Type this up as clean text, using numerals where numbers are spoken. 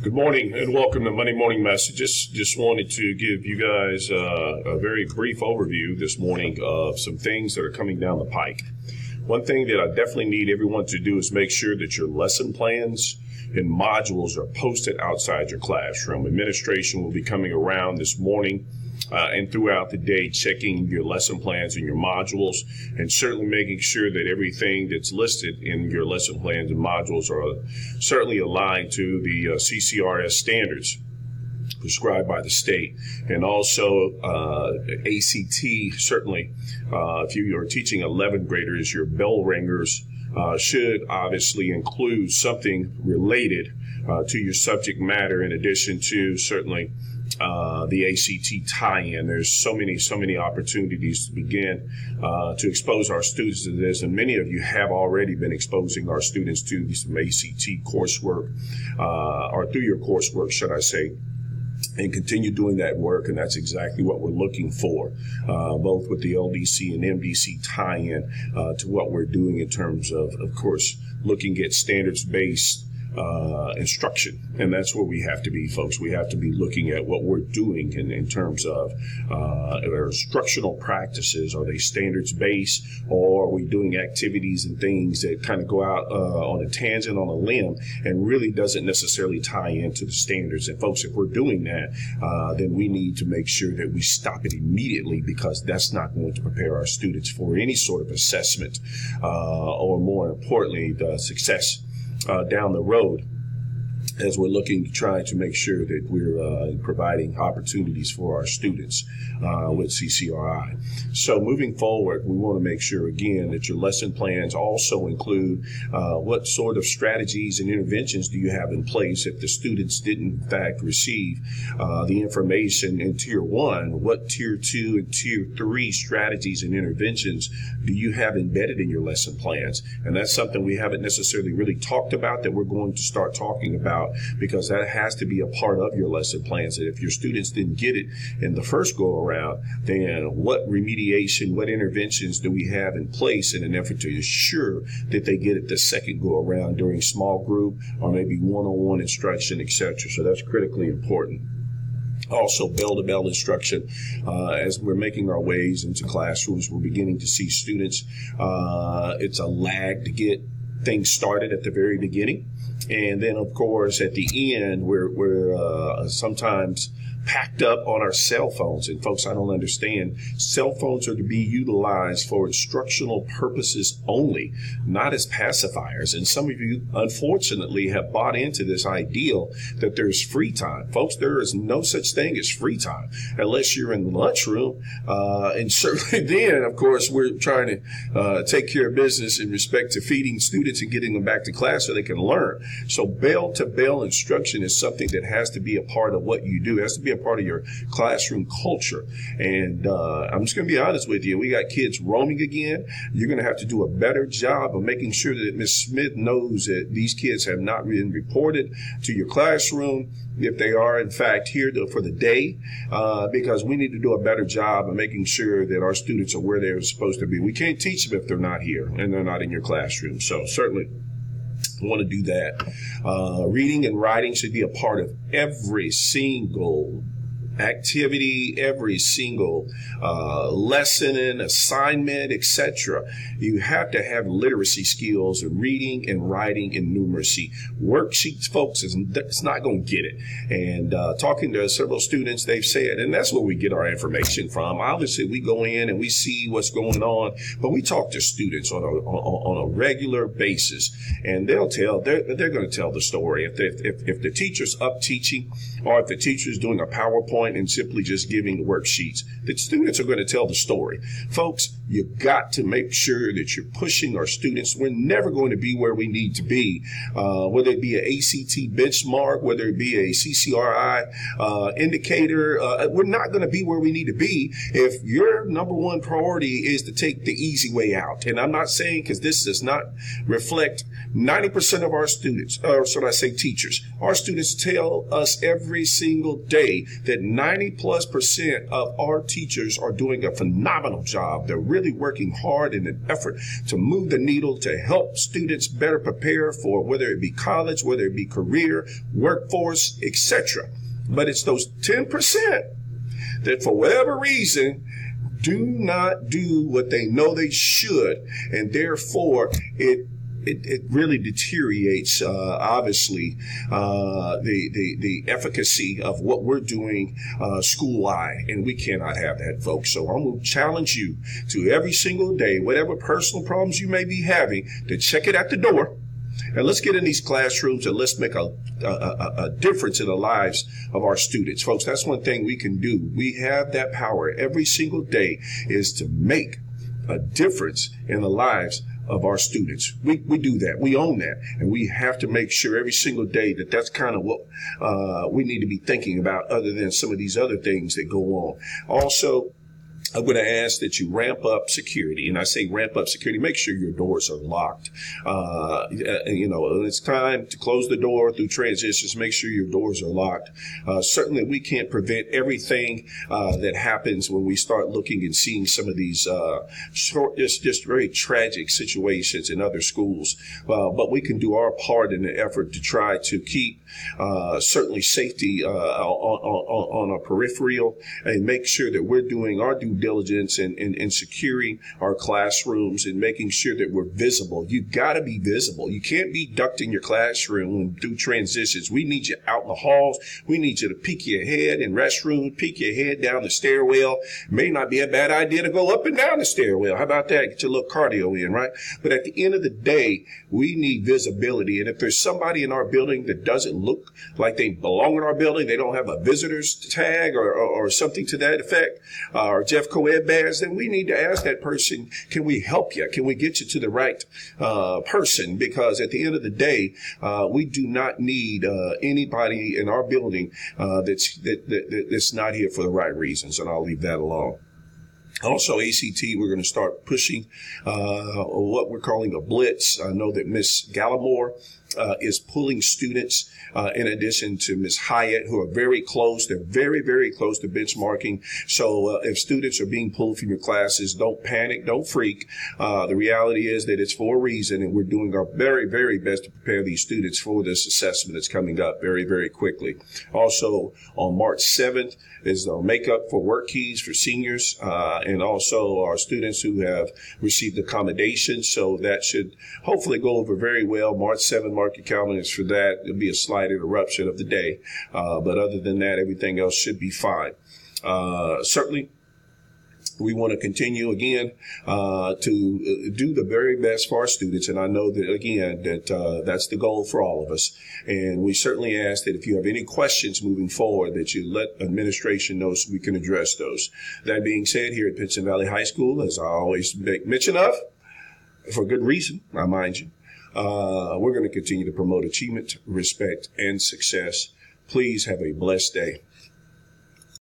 Good morning and welcome to Monday Morning Messages. Just wanted to give you guys a very brief overview this morning of some things that are coming down the pike. One thing that I definitely need everyone to do is make sure that your lesson plans and modules are posted outside your classroom. Administration will be coming around this morning and throughout the day, checking your lesson plans and your modules, and certainly making sure that everything that's listed in your lesson plans and modules are certainly aligned to the CCRS standards prescribed by the state. And also ACT, certainly, if you are teaching 11th graders, your bell ringers should obviously include something related to your subject matter, in addition to certainly the ACT tie-in. There's so many opportunities to begin to expose our students to this, and many of you have already been exposing our students to some ACT coursework, or through your coursework, should I say, and continue doing that work, and that's exactly what we're looking for, both with the LDC and MDC tie-in to what we're doing in terms of course, looking at standards-based instruction. And that's where we have to be, folks. We have to be looking at what we're doing in terms of our instructional practices. Are they standards-based, or are we doing activities and things that kind of go out on a tangent, on a limb, and really doesn't necessarily tie into the standards? And folks, if we're doing that, then we need to make sure that we stop it immediately, because that's not going to prepare our students for any sort of assessment, or more importantly, the success down the road, as we're looking to try to make sure that we're providing opportunities for our students with CCRI. So moving forward, we want to make sure, again, that your lesson plans also include what sort of strategies and interventions do you have in place if the students didn't, in fact, receive the information in Tier 1. What Tier 2 and Tier 3 strategies and interventions do you have embedded in your lesson plans? And that's something we haven't necessarily really talked about, that we're going to start talking about, because that has to be a part of your lesson plans. That if your students didn't get it in the first go around, then what remediation, what interventions do we have in place in an effort to ensure that they get it the second go around during small group or maybe one-on-one instruction, etc. So that's critically important. Also, bell-to-bell instruction. As we're making our ways into classrooms, we're beginning to see students. It's a lag to get things started at the very beginning. And then, of course, at the end, we're sometimes packed up on our cell phones. And folks, I don't understand. Cell phones are to be utilized for instructional purposes only, not as pacifiers. And some of you, unfortunately, have bought into this ideal that there's free time. Folks, there is no such thing as free time unless you're in the lunchroom. And certainly then, of course, we're trying to take care of business in respect to feeding students and getting them back to class so they can learn. So bell-to-bell instruction is something that has to be a part of what you do. It has to be a part of your classroom culture. And I'm just going to be honest with you. We got kids roaming again. You're going to have to do a better job of making sure that Ms. Smith knows that these kids have not been reported to your classroom if they are, in fact, here for the day, because we need to do a better job of making sure that our students are where they're supposed to be. We can't teach them if they're not here and they're not in your classroom. So certainly want to do that. Reading and writing should be a part of every single activity, every single lesson and assignment, etc. You have to have literacy skills in reading and writing and numeracy. Worksheets, folks, it's not going to get it. And talking to several students, they've said, and that's where we get our information from. Obviously, we go in and we see what's going on, but we talk to students on a regular basis, and they're going to tell the story. If the teacher's up teaching, or if the teacher's doing a PowerPoint and simply just giving the worksheets, the students are going to tell the story. Folks, you've got to make sure that you're pushing our students. We're never going to be where we need to be, whether it be an ACT benchmark, whether it be a CCRI indicator. We're not going to be where we need to be if your number one priority is to take the easy way out. And I'm not saying, because this does not reflect 90% of our students, or should I say teachers. Our students tell us every single day that 90+% of our teachers are doing a phenomenal job. They're really working hard in an effort to move the needle to help students better prepare for whether it be college, whether it be career, workforce, etc. But it's those 10% that for whatever reason do not do what they know they should, and therefore it really deteriorates, obviously, the efficacy of what we're doing school-wide, and we cannot have that, folks. So I'm going to challenge you to every single day, whatever personal problems you may be having, to check it at the door. And let's get in these classrooms and let's make a difference in the lives of our students. Folks, that's one thing we can do. We have that power every single day, is to make a difference in the lives of our students. We do that. We own that. And we have to make sure every single day that that's kind of what we need to be thinking about, other than some of these other things that go on. Also, I'm going to ask that you ramp up security. And I say ramp up security, make sure your doors are locked. It's time to close the door through transitions. Make sure your doors are locked. Certainly, we can't prevent everything that happens when we start looking and seeing some of these just very tragic situations in other schools. But we can do our part in the effort to try to keep certainly safety on a peripheral, and make sure that we're doing our due diligence in securing our classrooms and making sure that we're visible. You've got to be visible. You can't be ducked in your classroom and do transitions. We need you out in the halls. We need you to peek your head in restrooms, peek your head down the stairwell. It may not be a bad idea to go up and down the stairwell. How about that? Get your little cardio in, right? But at the end of the day, we need visibility. And if there's somebody in our building that doesn't look like they belong in our building, they don't have a visitor's tag or something to that effect, or Jeff Co-Ed badge, then we need to ask that person, can we help you? Can we get you to the right person? Because at the end of the day, we do not need anybody in our building that's not here for the right reasons, and I'll leave that alone. Also, ACT, we're going to start pushing what we're calling a blitz. I know that Miss Gallimore is pulling students in addition to Ms. Hyatt, who are very close. They're very, very close to benchmarking. So if students are being pulled from your classes, don't panic, don't freak. The reality is that it's for a reason, and we're doing our very, very best to prepare these students for this assessment that's coming up very, very quickly. Also, on March 7th is the makeup for work keys for seniors, and also our students who have received accommodations. So that should hopefully go over very well. March 7th, mark your calendars for that. It'll be a slight interruption of the day. But other than that, everything else should be fine. Certainly, we want to continue again to do the very best for our students, and I know that again that's the goal for all of us. And we certainly ask that if you have any questions moving forward, that you let administration know so we can address those. That being said, here at Pinson Valley High School, as I always make mention of, for good reason, I mind you, we're going to continue to promote achievement, respect, and success. Please have a blessed day.